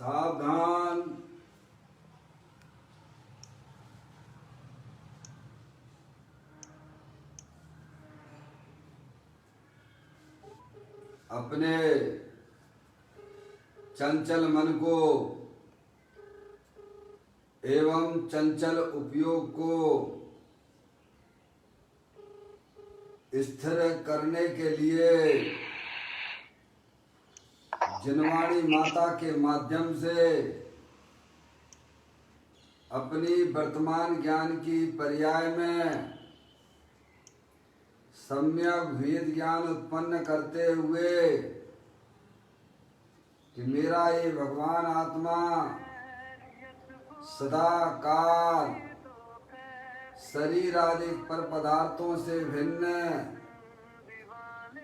सावधान। अपने चंचल मन को एवं चंचल उपयोग को स्थिर करने के लिए जिनवाणी माता के माध्यम से अपनी वर्तमान ज्ञान की पर्याय में सम्यक वेद ज्ञान उत्पन्न करते हुए कि मेरा ये भगवान आत्मा सदा काल शरीर आदि पर पदार्थों से भिन्न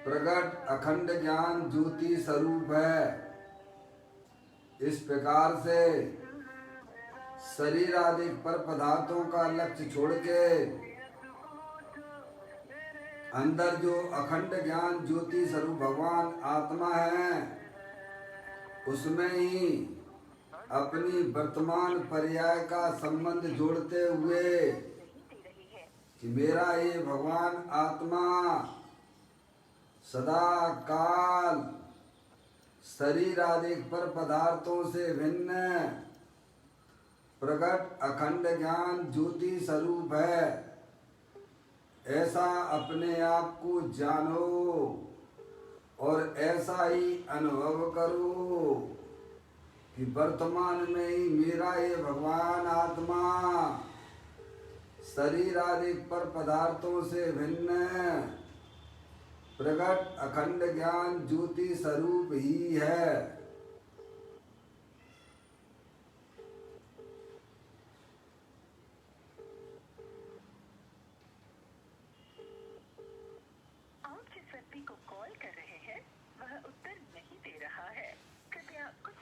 प्रकट अखंड ज्ञान ज्योति स्वरूप है। इस प्रकार से शरीर आदि पर पदार्थों का लक्ष्य छोड़ के अंदर जो अखंड ज्ञान ज्योति स्वरूप भगवान आत्मा है उसमें ही अपनी वर्तमान पर्याय का संबंध जोड़ते हुए कि मेरा ये भगवान आत्मा सदा काल शरीर आदि पर पदार्थों से भिन्न प्रकट अखंड ज्ञान ज्योति स्वरूप है। ऐसा अपने आप को जानो और ऐसा ही अनुभव करो कि वर्तमान में ही मेरा ये भगवान आत्मा शरीर आदि पर पदार्थों से भिन्न प्रकट अखंड ज्ञान ज्योति स्वरूप ही है। आप जिस व्यक्ति को कॉल कर रहे हैं वह उत्तर नहीं दे रहा है, कृपया कुछ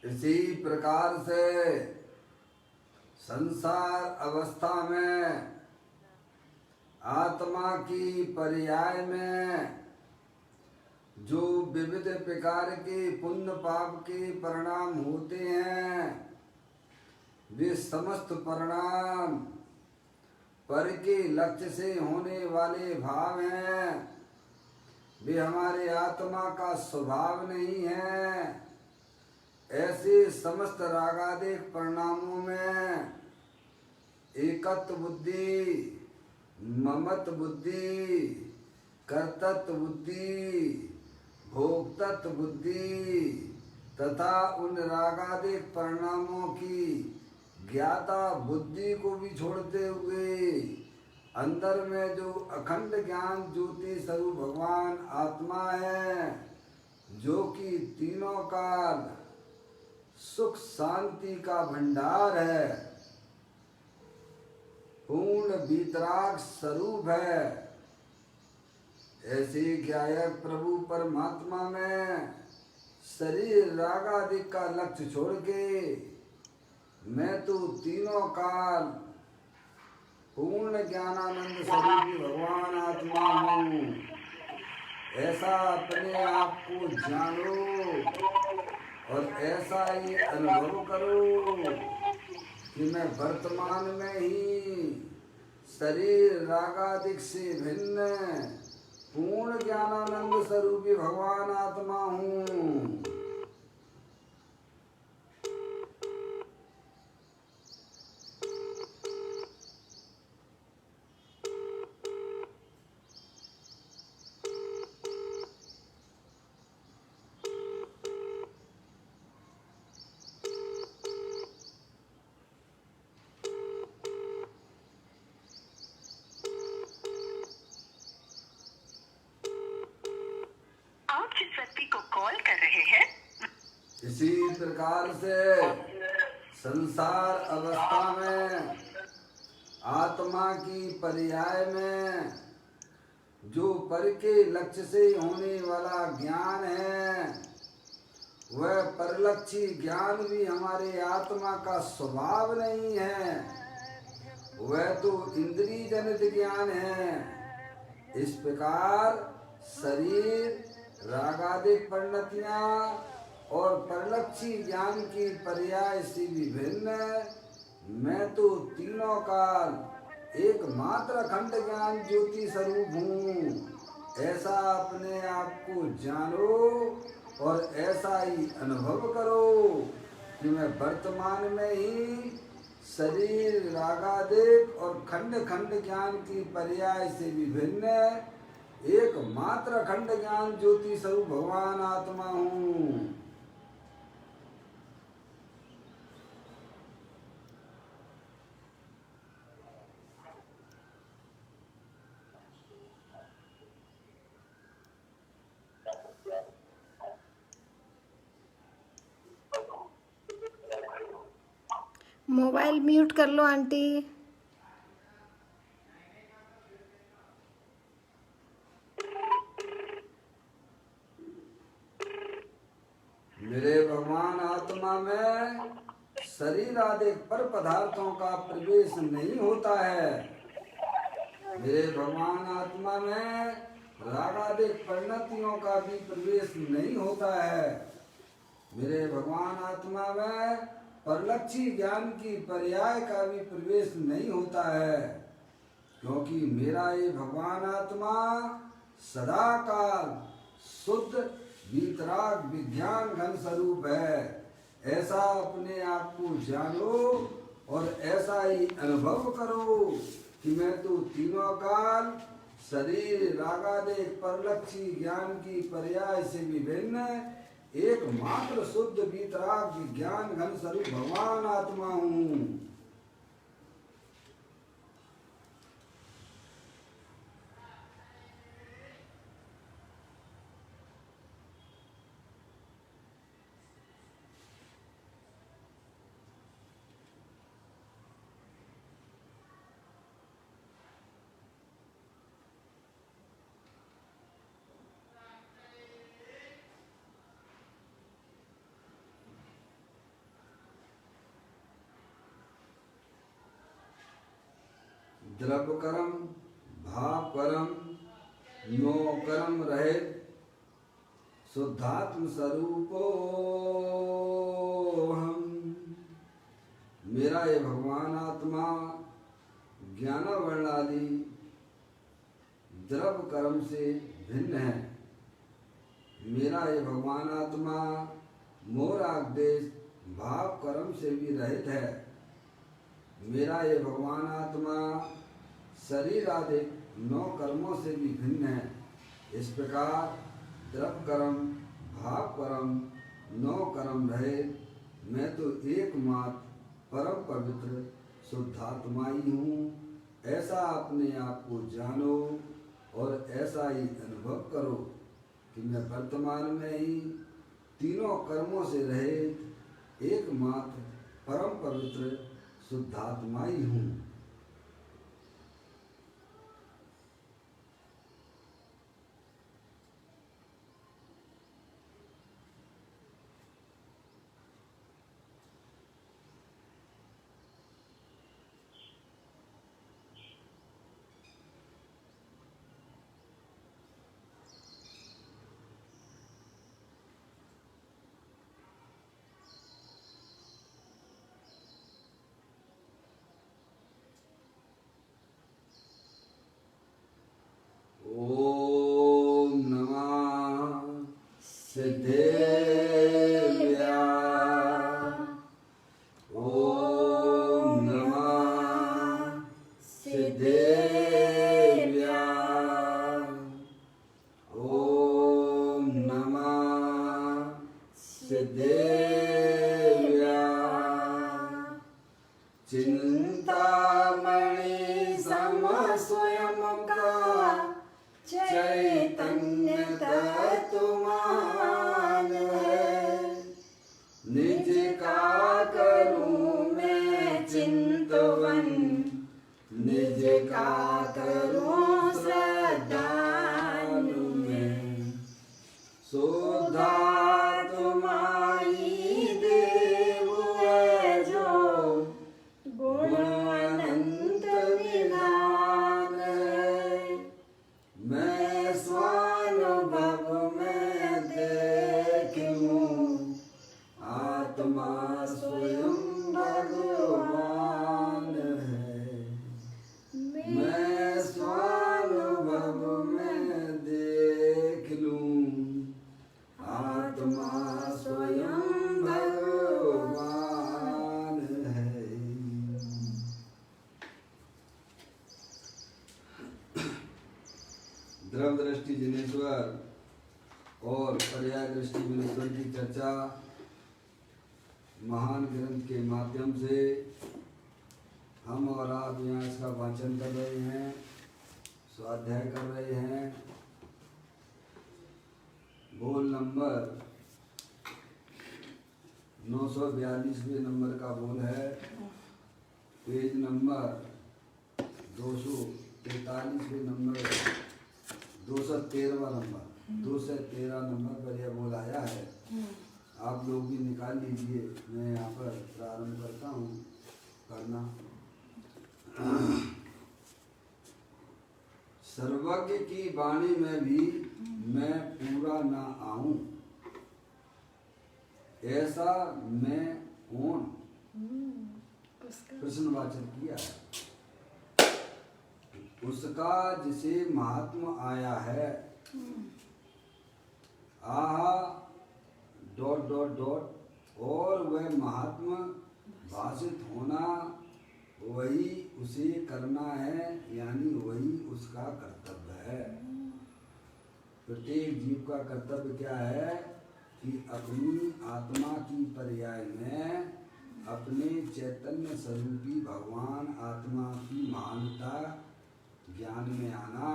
इसी प्रकार से संसार अवस्था में आत्मा की पर्याय में जो विविध प्रकार के पुण्य पाप के परिणाम होते हैं वे समस्त परिणाम पर के लक्ष्य से होने वाले भाव हैं। वे हमारे आत्मा का स्वभाव नहीं है। ऐसे समस्त रागादिक परिणामों में एकत्व बुद्धि, ममत्व बुद्धि, कर्तृत्व बुद्धि, भोक्तृत्व बुद्धि तथा उन रागादिक परिणामों की ज्ञाता बुद्धि को भी छोड़ते हुए अंदर में जो अखंड ज्ञान ज्योति स्वरूप भगवान आत्मा है जो कि तीनों काल सुख शांति का भंडार है, पूर्ण वीतराग स्वरूप है। ऐसे ज्ञायक प्रभु परमात्मा में शरीर राग आदि का लक्ष्य छोड़ के मैं तो तीनों काल पूर्ण ज्ञानानंद स्वरूप भगवान आत्मा हूँ। ऐसा अपने आप को जानो और ऐसा ही अनुभव करो कि मैं वर्तमान में ही शरीर रागादिक से भिन्न पूर्ण ज्ञानानंद स्वरूपी भगवान आत्मा हूँ। आप जिस व्यक्ति को कॉल कर रहे हैं इसी प्रकार से संसार अवस्था में आत्मा की पर्याय में जो पर के लक्ष्य से होने वाला ज्ञान है वह परलक्षी ज्ञान भी हमारे आत्मा का स्वभाव नहीं है। वह तो इंद्रिय जनित ज्ञान है। इस प्रकार शरीर रागादिक परिणतियां और परलक्षी ज्ञान की पर्याय से विभिन्न मैं तो तीनों काल एकमात्र अखंड ज्ञान ज्योति स्वरूप हूँ, ऐसा अपने आप को जानो और ऐसा ही अनुभव करो कि मैं वर्तमान में ही शरीर रागादिक और खंड खंड ज्ञान की पर्याय से विभिन्न एकमात्र अखंड ज्ञान ज्योति स्वरूप भगवान आत्मा हूँ। मोबाइल म्यूट कर लो आंटी। मेरे भगवान आत्मा में शरीर आदि पर पदार्थों का प्रवेश नहीं होता है। मेरे भगवान आत्मा में रागादिक परिणतियों का भी प्रवेश नहीं होता है। मेरे भगवान आत्मा में परलक्षी ज्ञान की पर्याय का भी प्रवेश नहीं होता है, क्योंकि मेरा ये भगवान आत्मा सदा काल शुद्ध वीतराग विज्ञान घन स्वरूप है। ऐसा अपने आप को जानो और ऐसा ही अनुभव करो कि मैं तो तीनों काल शरीर रागादिक परलक्षी ज्ञान की पर्याय से विभिन्न एकमात्र शुद्ध वीतराग विज्ञान घन स्वरूप भगवान आत्मा हूँ। द्रव्य कर्म भाव कर्म नो कर्म रहित शुद्धात्म स्वरूपो हम। मेरा ये भगवान आत्मा ज्ञान वर्ण आदि द्रव्य कर्म से भिन्न है। मेरा ये भगवान आत्मा मोह राग देश भाव कर्म से भी रहित है। मेरा ये भगवान आत्मा शरीर आदि 9 कर्मों से भी भिन्न है। इस प्रकार द्रव्य कर्म भाव कर्म 9 कर्म रहे मैं तो एकमात्र परम पवित्र शुद्धात्मा ही हूँ। ऐसा अपने आप को जानो और ऐसा ही अनुभव करो कि मैं वर्तमान में ही तीनों कर्मों से रहे एकमात्र परम पवित्र शुद्धात्मा ही हूँ। द्रव दृष्टि जिनेश्वर और पर्याय दृष्टि जिनेश्वर की चर्चा महान ग्रंथ के माध्यम से हम और आप यहाँ इसका वाचन कर रहे हैं, स्वाध्याय कर रहे हैं। बोल नंबर 942वें नंबर का बोल है, पेज नंबर 243वें नंबर, 213वां नंबर, 213 नंबर पर यह बोल आया है। आप लोग भी निकाल लीजिए, मैं यहाँ पर प्रारंभ करता हूँ करना। सर्वज्ञ की वाणी में भी मैं पूरा ना आऊं, ऐसा मैं कौन? प्रश्नवाचक किया है। उसका जिसे महात्मा आया है, आहा डॉट डॉट डॉट, और वह महात्मा भाषित होना वही उसे करना है, यानी वही उसका कर्तव्य है। प्रत्येक जीव का कर्तव्य क्या है कि अपनी आत्मा की पर्याय में अपने चैतन्य स्वरूपी भगवान आत्मा की महानता ज्ञान में आना।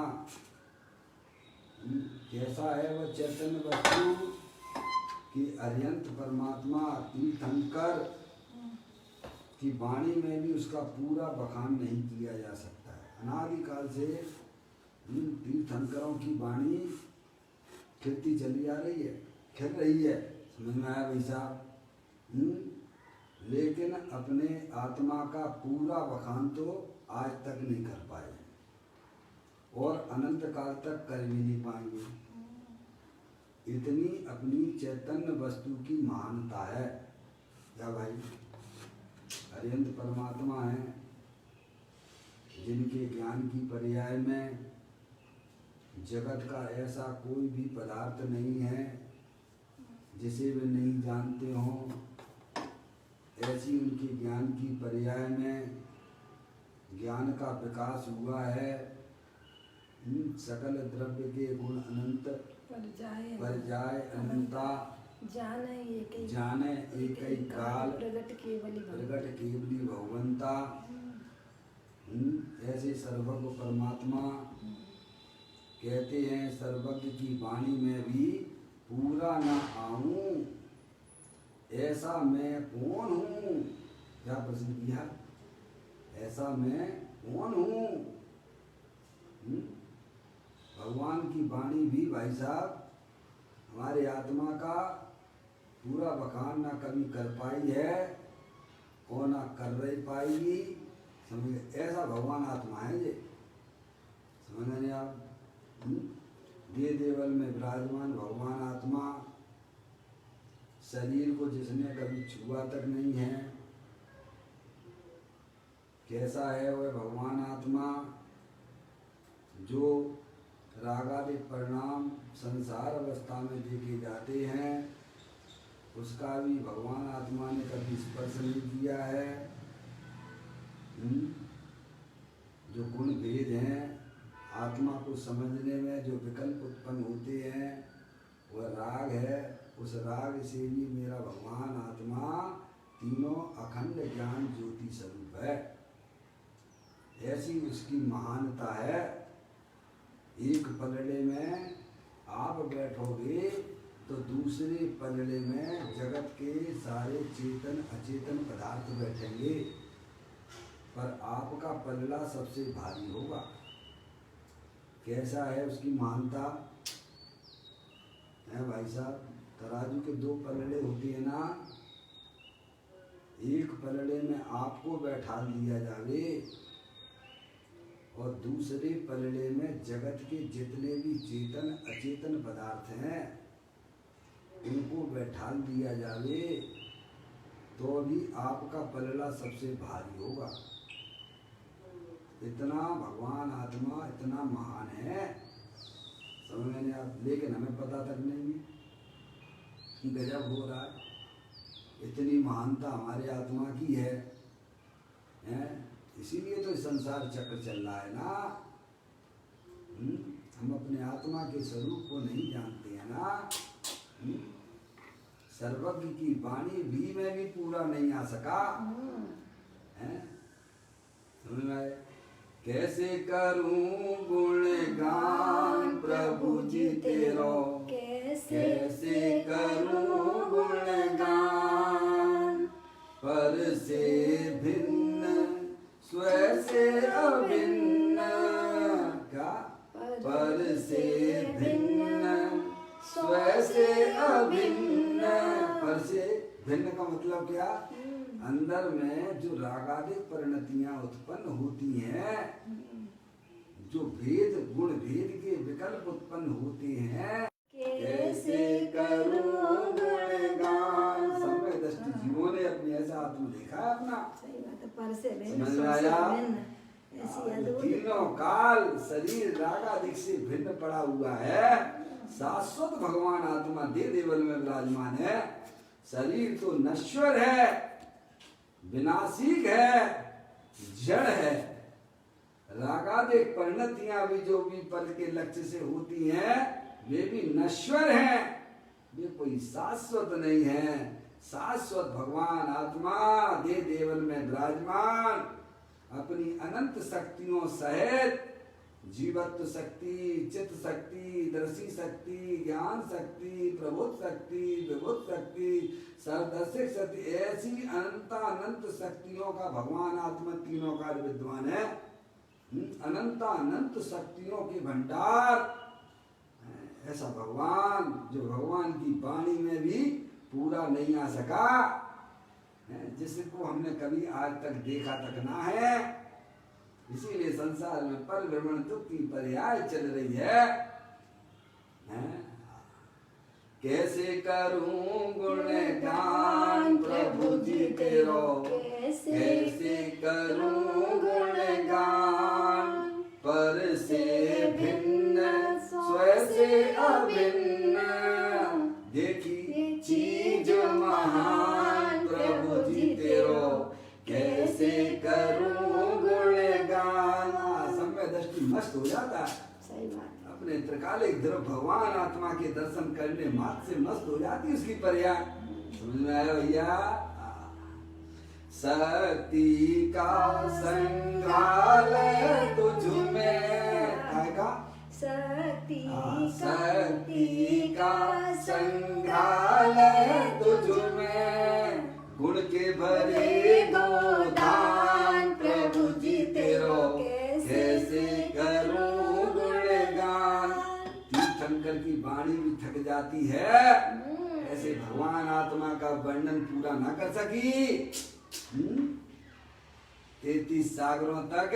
कैसा है वह चैतन्य वस्तु कि अरिहंत परमात्मा तीर्थंकर की वाणी में भी उसका पूरा बखान नहीं किया जा सकता है। अनादिकाल से तीर्थंकरों की वाणी खिलती चली आ रही है, खिल रही है, समझ में आया भाई साहब? लेकिन अपने आत्मा का पूरा बखान तो आज तक नहीं कर पाए और अनंत काल तक कर भी नहीं पाएंगे। इतनी अपनी चैतन्य वस्तु की महानता है। क्या भाई? अरिहंत परमात्मा है जिनके ज्ञान की पर्याय में जगत का ऐसा कोई भी पदार्थ नहीं है जिसे वे नहीं जानते हों। ऐसी उनके ज्ञान की पर्याय में ज्ञान का विकास हुआ है। सकल द्रव्य के गुण अनंत पर जाए अनंता, जाने एक ही काल प्रगट केवली भगवंता। ऐसे सर्वज्ञ परमात्मा कहते हैं, सर्वज्ञ की वाणी में भी पूरा ना आऊं, ऐसा मैं कौन हूँ? क्या प्रश्न किया? ऐसा मैं कौन हूँ? भगवान की वाणी भी भाई साहब हमारे आत्मा का पूरा बखान ना कभी कर पाई है और ना कर रही पाएगी। समझे? ऐसा भगवान आत्मा है ये, समझ रहे आप? देह देवल में विराजमान भगवान आत्मा, शरीर को जिसने कभी छुआ तक नहीं है। कैसा है वह भगवान आत्मा? जो रागादि परिणाम संसार अवस्था में देखे जाते हैं, उसका भी भगवान आत्मा ने कभी स्पर्श नहीं किया है। जो गुण भेद हैं, आत्मा को समझने में जो विकल्प उत्पन्न होते हैं, वह राग है। उस राग से भी मेरा भगवान आत्मा तीनों अखंड ज्ञान ज्योति स्वरूप है। ऐसी उसकी महानता है। एक पलड़े में आप बैठोगे तो दूसरे पलड़े में जगत के सारे चेतन अचेतन पदार्थ बैठेंगे, पर आपका पलड़ा सबसे भारी होगा। कैसा है उसकी महानता है भाई साहब? तराजू के दो पलड़े होते हैं ना, एक पलड़े में आपको बैठा दिया जावे और दूसरे पलड़े में जगत के जितने भी चेतन अचेतन पदार्थ हैं उनको बैठा दिया जावे, तो भी आपका पलड़ा सबसे भारी होगा। इतना भगवान आत्मा इतना महान है, समझ में आप? लेकिन हमें पता तक नहीं कि गजब हो रहा है। इतनी महानता हमारे आत्मा की है, इसीलिए तो संसार चक्र चल रहा है ना। हम अपने आत्मा के स्वरूप को नहीं जानते हैं ना। सर्वज्ञ की वाणी भी में भी पूरा नहीं आ सका है। समझ में आए? कैसे करूं गुणगान प्रभु जी तेरो, कैसे करूं गुणगान, पर से भिन्न स्व से अभिन्न, क्या पर से भिन्न स्व से अभिन्न। पर से भिन्न का मतलब क्या? अंदर में जो रागादिक परिणतियां उत्पन्न होती हैं, जो भेद गुण भेद के विकल्प उत्पन्न होते हैं, कैसे करूं गुणगान। समय दृष्टि जीवों ने अपनी ऐसा आत्मा देखा है अपना। समझ में आया? तीनों काल शरीर रागादिक से भिन्न पड़ा हुआ है। शाश्वत भगवान आत्मा दे देवल में विराजमान है। शरीर तो नश्वर है, विनाशिक है, जड़ है। रागादिक परिणतियां भी जो भी पल के लक्ष्य से होती हैं, वे भी नश्वर हैं, वे कोई शाश्वत नहीं है। शाश्वत भगवान आत्मा दे देवल में विराजमान अपनी अनंत शक्तियों सहित जीवत्व शक्ति, चित्त शक्ति, दर्शी शक्ति, ज्ञान शक्ति, प्रबोध शक्ति, विभुत शक्ति, सर्वदर्शिक शक्ति, ऐसी अनंत शक्तियों का भगवान आत्मा तीनों काल विद्वान है। अनंत शक्तियों के भंडार ऐसा भगवान, जो भगवान की वाणी में भी पूरा नहीं आ सका, जिसको हमने कभी आज तक देखा तक ना है। इसीलिए संसार में पर भ्रमण दुख की पर्याय चल रही है। कैसे करूं गुणगान प्रभु जी तेरो, कैसे करूं गुणगान, पर से भिन्न स्व से अभिन्न, देखी चीज महान प्रभु जी तेरो, कैसे करूं गुणगान। समय दृष्टि मस्त हो जाता है। सही बात। अपने त्रिकालिक ध्रुव भगवान आत्मा के दर्शन करने मात्र से मस्त हो जाती है उसकी पर्याय। समझ में आया भैया? शक्ति का संग्रहालय तुझ में, आएगा शक्ति का संग्रहालय तुझ में, गुण के भरे गोदान प्रभु जी तेरो, कैसे करूं गुणगान। तीर्थंकर की वाणी भी थक जाती है, ऐसे भगवान आत्मा का वर्णन पूरा ना कर सकी। 33 सागरों तक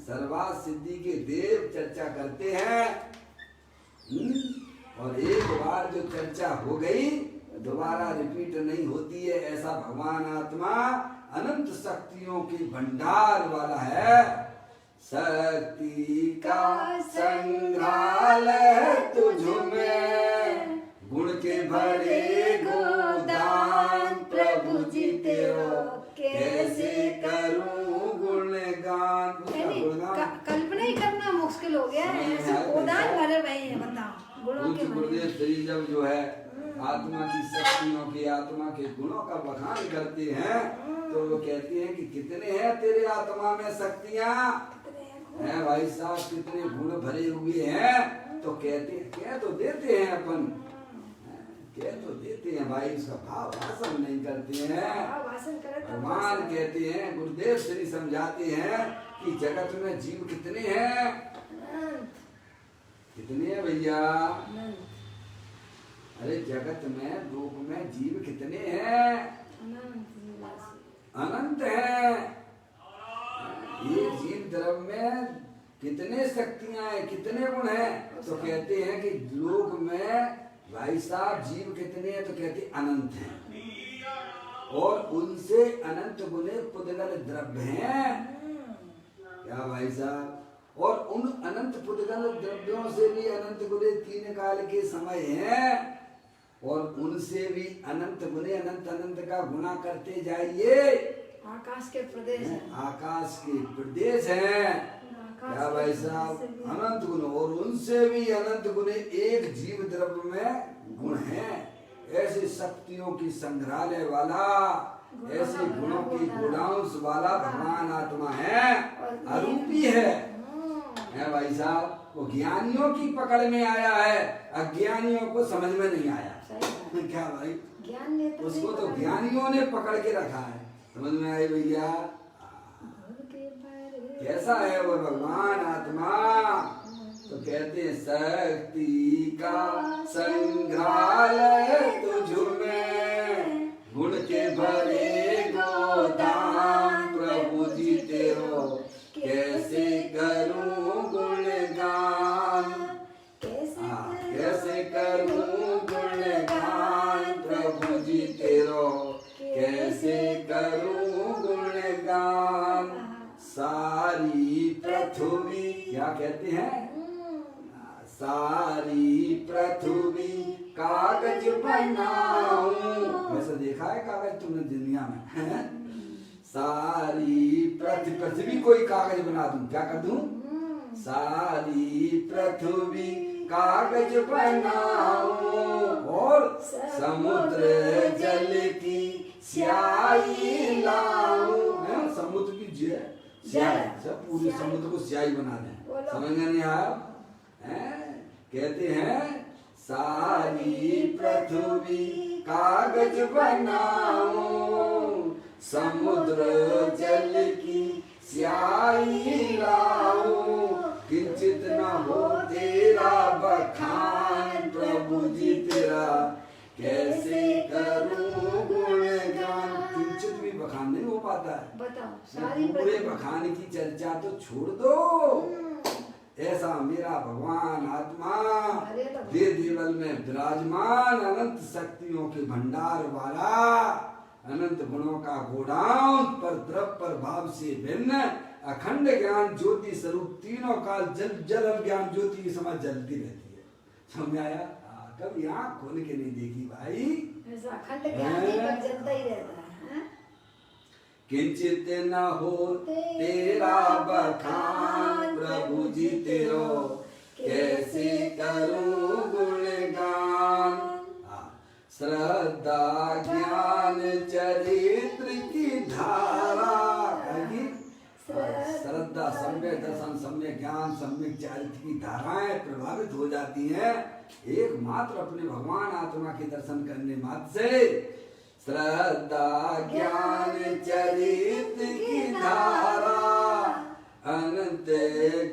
सर्वार्थ सिद्धि के देव चर्चा करते हैं, और एक बार जो चर्चा हो गई दोबारा रिपीट नहीं होती है। ऐसा भगवान आत्मा अनंत शक्तियों के भंडार वाला है। शक्ति का संग्रहालय तुझ में, गुण के भरे गोदान प्रभु जी तेरो, कैसे करूं गुणगान। कल्पना ही करना मुश्किल हो गया है। ऐसे गोदान भरे हुए हैं, बताओ गुणों के। गुरुदेव श्री जब जो है आत्मा की शक्तियों के, आत्मा के गुणों का बखान करते हैं, तो वो कहते हैं कि कितने हैं तेरे आत्मा में शक्तियां हैं भाई साहब, कितने गुण भरे हुए हैं। तो कहते हैं, कह तो देते हैं अपन, कह तो देते हैं भाई, उसका भाव भाषण नहीं करते हैं। भगवान कहते हैं, गुरुदेव श्री समझाते हैं कि जगत में जीव कितने हैं। कितने हैं भैया? अरे जगत में, लोक में जीव कितने हैं? अनंत हैं। ये जीव द्रव्य में कितने शक्तियां हैं, कितने गुण हैं? तो कहते हैं कि लोक में भाई साहब जीव कितने हैं? तो कहते अनंत हैं, और उनसे अनंत गुणे पुद्गल द्रव्य हैं। क्या भाई साहब? और उन अनंत पुद्गल द्रव्यों से भी अनंत गुणे तीन काल के समय हैं, और उनसे भी अनंत गुणे अनंत अनंत का गुना करते जाइए। आकाश के प्रदेश हैं। आकाश के प्रदेश हैं। क्या भाई साहब, अनंत गुण, और उनसे भी अनंत गुण एक जीव द्रव्य में गुण है। ऐसी शक्तियों की संग्रहालय वाला, ऐसे गुणों की गोडाउंस वाला भगवान आत्मा है, अरूपी है भाई साहब। वो ज्ञानियों की पकड़ में आया है, अज्ञानियों को समझ में नहीं आया। क्या भाई, ज्ञान ने तो उसको तो ज्ञानियों ने पकड़ के रखा है, समझ में आए भैया। कैसा है वो भगवान आत्मा, तो कहते हैं शक्ति का संग्रहालय तुझ में, गुण के भरे गोदाम प्रभु जी तेरो, कैसे करूं गुणगान, कैसे करूं गुणगान प्रभु जी तेरो, कैसे करूं गुणगान। सारी पृथ्वी, क्या कहते हैं, सारी पृथ्वी कागज बनाऊं। वैसे देखा है कागज तुमने दुनिया में? सारी पृथ्वी कोई कागज बना दूं, क्या कर दूं? सारी पृथ्वी कागज बनाऊं, और समुद्र जल की स्याही लाऊं। समुद्र की स्याही, सब पूरे समुद्र को स्याही बना दें, समझ में नहीं आया? कहते हैं सारी पृथ्वी कागज बनाऊं, समुद्र जल की स्याही लाऊं, किंचित न हो तेरा बखान प्रभु जी तेरा, कैसे करूं गुणगान। किंचित भी बखान नहीं हो पाता है, बताओ, सारी पूरे बखान की चर्चा तो छोड़ दो। ऐसा मेरा भगवान आत्मा दे देवल में विराजमान, अनंत शक्तियों के भंडार वाला, अनंत गुणों का गोडाउन, पर द्रव पर भाव से भिन्न, अखंड ज्ञान ज्योति स्वरूप, तीनों काल जल जल ज्ञान ज्योति की समझ जलती रहती है। समझ आया? कभी आँख खोल के नहीं देखी भाई, ऐसा अखंड ज्ञान दीपक जलता ही रहता है। किंचित न हो तेरा बखान प्रभु जी तेरो, कैसे करूं गुणगान। श्रद्धा ज्ञान चरित्र की धारा, श्रद्धा सम्यक दर्शन सम्यक ज्ञान सम्यक चरित्र की धाराएं प्रभावित हो जाती हैं एकमात्र अपने भगवान आत्मा के दर्शन करने मात्र से। श्रद्धा ज्ञान चरित्र की धारा, अनंत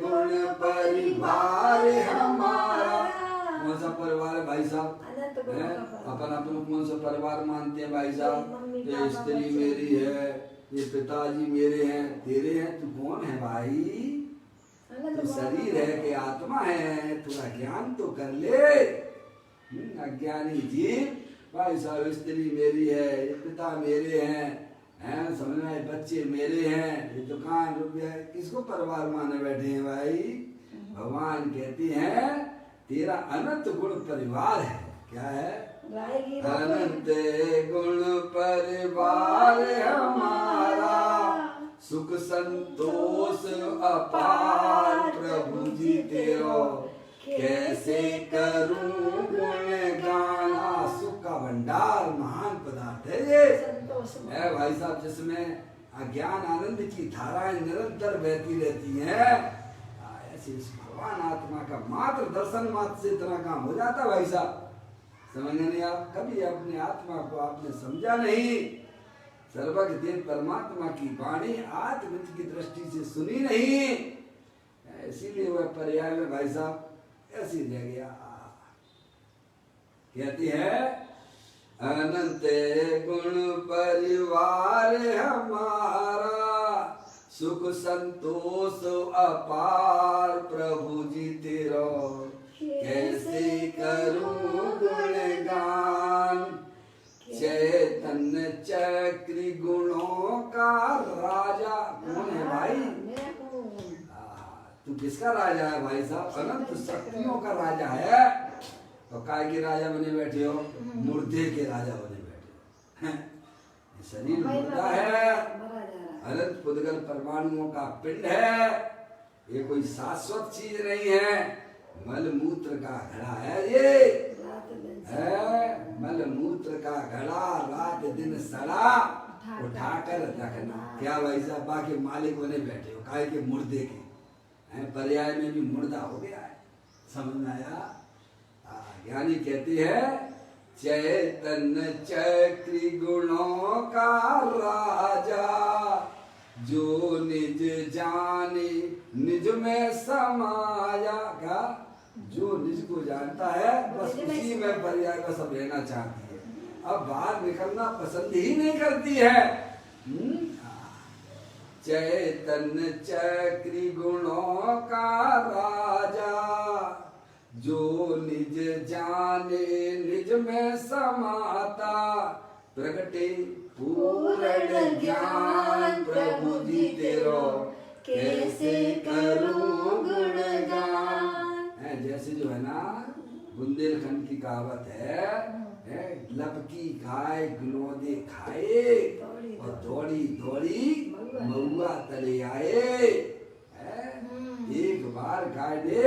गुण परिवार हमारा। कौन सा परिवार है भाई साहब? अपन अपन कौन सा परिवार मानते हैं भाई साहब? ये स्त्री मेरी है, ये पिताजी मेरे हैं, तेरे हैं, तू कौन है भाई? तू शरीर है कि आत्मा है? थोड़ा ज्ञान तो कर ले। अज्ञानी जीव भाई साहब, स्त्री मेरी है, ये पिता मेरे हैं, समझ में, बच्चे मेरे हैं, ये दुकान रुपया, किसको परिवार माने बैठे हैं भाई? भगवान कहती हैं तेरा अनंत गुण परिवार है। क्या है? अनंत गुण परिवार हमारा, सुख संतोष अपार प्रभु जी तेरो, कैसे करूं गुणगान। सुख का भंडार महान पदार्थ है ये है भाई साहब, जिसमें अज्ञान आनंद की धाराएं निरंतर बहती रहती हैं। ऐसे इस भगवान आत्मा का मात्र दर्शन मात्र से इतना काम हो जाता भाई साहब। समझ नहीं? आप कभी अपने आत्मा को आपने समझा नहीं, सर्वज्ञ परमात्मा की वाणी आत्मविद की दृष्टि से सुनी नहीं, इसीलिए वह पर्याय में भाई साहब ऐसी रह गया। कहती है अनंत गुण परिवार हमारा, सुख संतोष अपार प्रभु जी तेरो, कैसे करूं गुणगान। चैतन्य चक्री गुणों का राजा कौन है भाई? तू किसका राजा है भाई साहब? अनंत शक्तियों का राजा है। तो काय के राजा बने बैठे हो? मुर्दे के राजा बने बैठे हो। शरीर मुर्दा है, अनंत पुद्गल परमाणुओं का पिंड है, ये कोई शाश्वत चीज नहीं है। मल मूत्र का घड़ा है ये, है मल मूत्र का घड़ा, रात दिन सड़ा उठाकर रखना। क्या भाई साहब बाकी मालिक बने बैठे हो काय के मुर्दे के, पर्याय में भी मुर्दा हो गया है, समझ में आया। ज्ञानी कहती है चैतन्य चक्री गुणों का राजा, जो निज जाने निज में समाया। क्या जो निज को जानता है बस उसी में पर्याय का सब रहना चाहती है, अब बाहर निकलना पसंद ही नहीं करती है। चैतन्य चक्री गुणों का राजा, जो निज जाने निज में समाता, प्रगटे पूर्ण ज्ञान प्रभु जी तेरो, कैसे करूं गुणगान। जैसे जो है ना बुंदेलखंड की कहावत है, लपकी गाय ग्लोदे खाए और दौड़ी दौड़ी महुआ तले आए। एक बार गाय ने